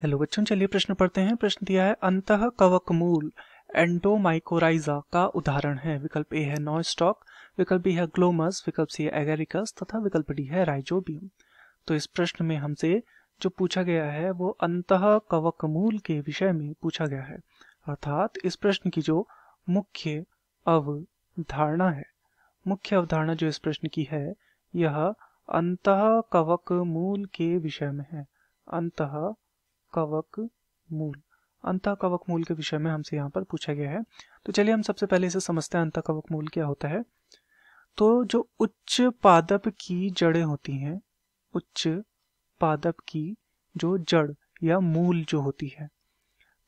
Hello बच्चों, चलिए प्रश्न पढ़ते हैं। प्रश्न दिया है अंतः कवक मूल एंडोमाइकोराइजा का उदाहरण है। विकल्प ए है नॉस्टॉक, विकल्प बी है ग्लोमस, विकल्प सी है एगेरिकस तथा विकल्प डी है राइजोबियम। तो इस प्रश्न में हमसे जो पूछा गया है वो अंतः कवक मूल के विषय में पूछा गया है। अर्थात इस प्रश्न की जो मुख्य अवधारणा है, मुख्य अवधारणा जो इस प्रश्न की है, यह अंतः कवक मूल के विषय में है। अंतः कवक मूल, अंतः कवक मूल के विषय में हमसे यहाँ पर पूछा गया है। तो चलिए हम सबसे पहले इसे समझते हैं, अंतः कवक मूल क्या होता है। तो जो उच्च पादप की जड़ें होती हैं, उच्च पादप की जो जड़ या मूल जो होती है,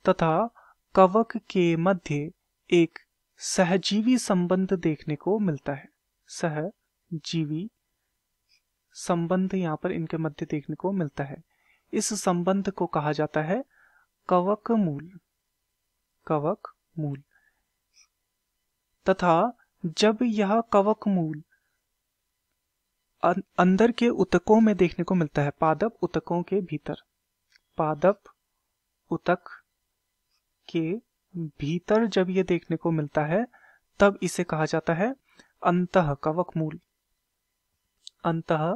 तथा कवक के मध्य एक सहजीवी संबंध देखने को मिलता है। सहजीवी संबंध यहाँ पर इनके मध्य देखने को मिलता है। इस संबंध को कहा जाता है कवक मूल। कवक मूल। तथा जब यह कवक मूल अंदर के ऊतकों में देखने को मिलता है, पादप ऊतकों के भीतर, पादप ऊतक के भीतर जब ये देखने को मिलता है, तब इसे कहा जाता है अंतः कवक मूल। अंतः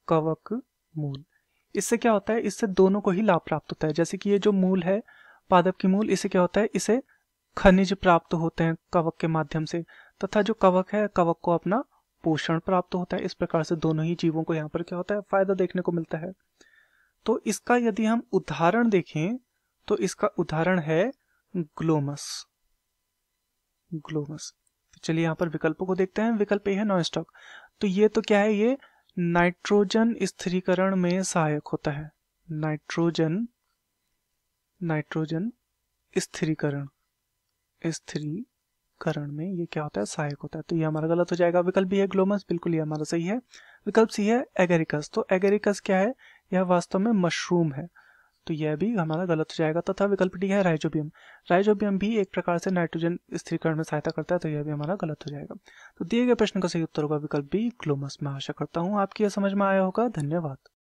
कवक मूल। इससे क्या होता है, इससे दोनों को ही लाभ प्राप्त होता है। जैसे कि ये जो मूल है, पादप की मूल, इससे क्या होता है, इसे खनिज प्राप्त होते हैं कवक के माध्यम से, तथा जो कवक है, कवक को अपना पोषण प्राप्त होता है। इस प्रकार से दोनों ही जीवों को यहाँ पर क्या होता है, फायदा देखने को मिलता है। तो इसका यदि हम उदाहरण देखें तो इसका उदाहरण है ग्लोमस। ग्लोमस। तो चलिए यहाँ पर विकल्पों को देखते हैं। विकल्प ए है नॉस्टॉक। तो ये तो क्या है, ये नाइट्रोजन स्थिरीकरण में सहायक होता है। नाइट्रोजन स्थिरीकरण में ये क्या होता है, सहायक होता है। तो ये हमारा गलत हो जाएगा। विकल्प बी है ग्लोमस, बिल्कुल ये हमारा सही है। विकल्प सी है एगेरिकस। तो एगेरिकस क्या है, यह वास्तव में मशरूम है, तो यह भी हमारा गलत हो जाएगा। तथा विकल्प डी है राइजोबियम। राइजोबियम भी एक प्रकार से नाइट्रोजन स्थिरीकरण में सहायता करता है, तो यह भी हमारा गलत हो जाएगा। तो दिए गए प्रश्न का सही उत्तर होगा विकल्प बी ग्लोमस। मैं आशा करता हूँ आपकी यह समझ में आया होगा। धन्यवाद।